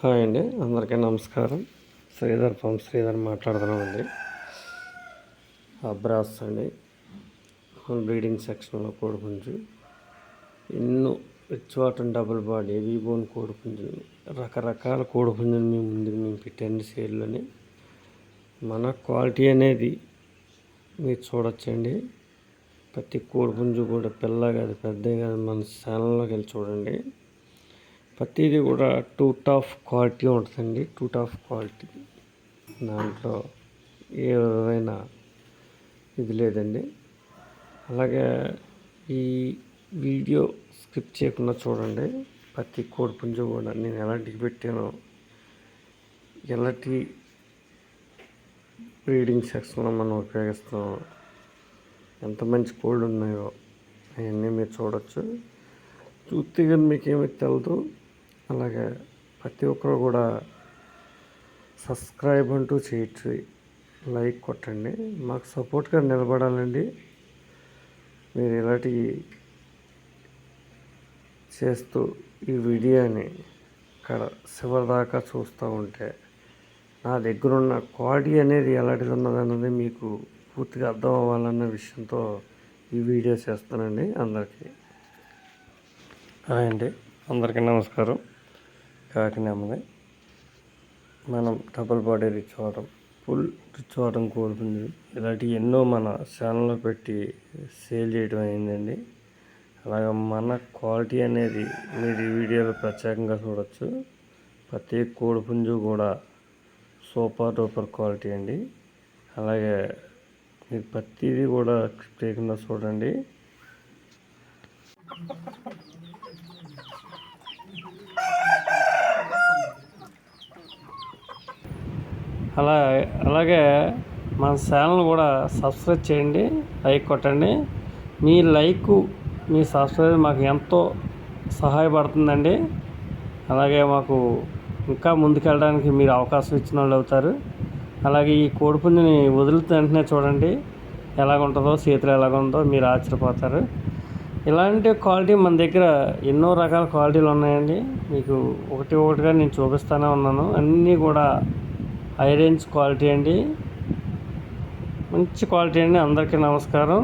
Hi అండి, అందరికీ నమస్కారం. శ్రీధర్ మాట్లాడుతున్నామండి. అబ్రాస్ అండి, బ్రీడింగ్ సెక్షన్లో కోడిపుంజు. ఎన్నో rich double body heavy bone కోడిపుంజులు, రకరకాల కోడిపుంజులు మేము పెట్టండి సేల్లోని. మన క్వాలిటీ అనేది మీరు చూడొచ్చండి. ప్రతి కోడిపుంజు కూడా పిల్ల కాదు పెద్ద కాదు, మన ఛానల్లోకి వెళ్ళి చూడండి. ప్రతిదీ కూడా టూ టాప్ క్వాలిటీ ఉంటుందండి. టూ టాప్ క్వాలిటీ, దాంట్లో ఏ విధమైన ఇది లేదండి. అలాగే ఈ వీడియో స్కిప్ చేయకుండా చూడండి. ప్రతి కోడిపుంజు కూడా నేను ఎలాంటివి పెట్టానో, ఎలాంటి బ్రీడింగ్ సెక్షన్లో మనం ఉపయోగిస్తాం, ఎంత మంచి కోళ్ళు ఉన్నాయో అవన్నీ మీరు చూడవచ్చు. చూస్తే కానీ మీకు ఏమీ తెలదు. అలాగే ప్రతి ఒక్కరు కూడా సబ్స్క్రైబ్ అంటూ చేయొచ్చు, లైక్ కొట్టండి. మాకు సపోర్ట్గా నిలబడాలండి. మీరు ఇలాంటి చేస్తూ ఈ వీడియోని ఇక్కడ చివరి దాకా చూస్తూ ఉంటే నా దగ్గర ఉన్న క్వాలిటీ అనేది ఎలాంటిది ఉన్నదన్నది మీకు పూర్తిగా అర్థం అవ్వాలన్న విషయంతో ఈ వీడియో చేస్తానండి. అందరికీ నమస్కారం. కాకినామది మనం డబుల్ బాడీ రిచ్ వాటం, ఫుల్ రిచ్ వాటం కోడిపుంజు ఇలాంటివి ఎన్నో మన ఛానల్లో పెట్టి సేల్ చేయడం అయిందండి. అలాగే మన క్వాలిటీ అనేది మీరు ఈ వీడియోలో ప్రత్యేకంగా చూడవచ్చు. ప్రతి కోడిపుంజు కూడా సూపర్ డూపర్ క్వాలిటీ అండి. అలాగే మీరు ప్రతిదీ కూడా చేయకుండా చూడండి. అలాగే మన ఛానల్ కూడా సబ్స్క్రైబ్ చేయండి, లైక్ కొట్టండి. మీ లైక్, మీ సబ్స్క్రైబ్ మాకు ఎంతో సహాయపడుతుందండి. అలాగే మాకు ఇంకా ముందుకెళ్ళడానికి మీరు అవకాశం ఇచ్చిన వాళ్ళు అవుతారు. అలాగే ఈ కోడిపుంజుని వదులుతున్న వెంటనే చూడండి ఎలాగుంటుందో, చేతులు ఎలాగుందో మీరు ఆశ్చర్యపోతారు. ఇలాంటి క్వాలిటీ మన దగ్గర ఎన్నో రకాల క్వాలిటీలు ఉన్నాయండి. మీకు ఒకటిగా నేను చూపిస్తూనే ఉన్నాను. అన్నీ కూడా హై రేంజ్ క్వాలిటీ అండి, మంచి క్వాలిటీ అండి. అందరికీ నమస్కారం.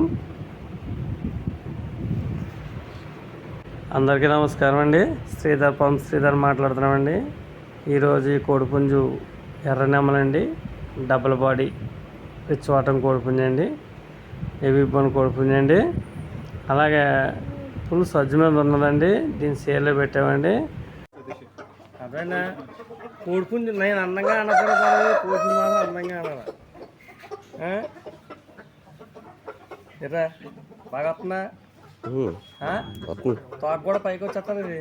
అండి. శ్రీధర్ మాట్లాడుతున్నామండి. ఈరోజు ఈ కోడిపుంజు ఎర్రనెమ్మలండి, డబుల్ బాడీ రిచ్ వాటం కోడిపుంజు అండి, హెవీ బోన్ కోడిపుంజు అండి. అలాగే ఫుల్ సజ్జు మీద ఉన్నదండి. దీన్ని సేల్లో పెట్టామండి. అదేనా కోడిపుంజు నేను అందంగా అనకూడదు, కోడిపుంజు మాత్రం అందంగా అనాలి. ఎరా బాగా వస్తుందా? తోక కూడా పైకి వచ్చేస్తుంది. ఇది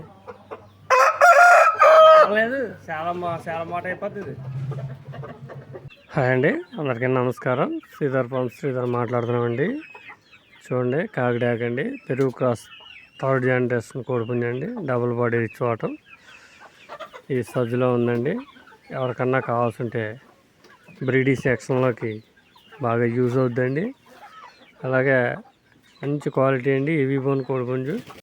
లేదు, చాలా మాట అయిపోతుంది. హాయ్ అండి, అందరికీ నమస్కారం. శ్రీధర్ మాట్లాడుతున్నామండి. చూడండి, కాకిడాకండి, పెరుగు క్రాస్ థర్డ్ జనరేషన్ కోడిపుంజు అండి, డబుల్ బాడీ రిచ్ వాటం. ఈ సజ్జులో ఉందండి. ఎవరికన్నా కావాల్సి ఉంటే బ్రీడింగ్ సెక్షన్లోకి బాగా యూజ్ అవుద్దండి. అలాగే మంచి క్వాలిటీ అండి, హెవీ బోన్ కోడిపుంజు.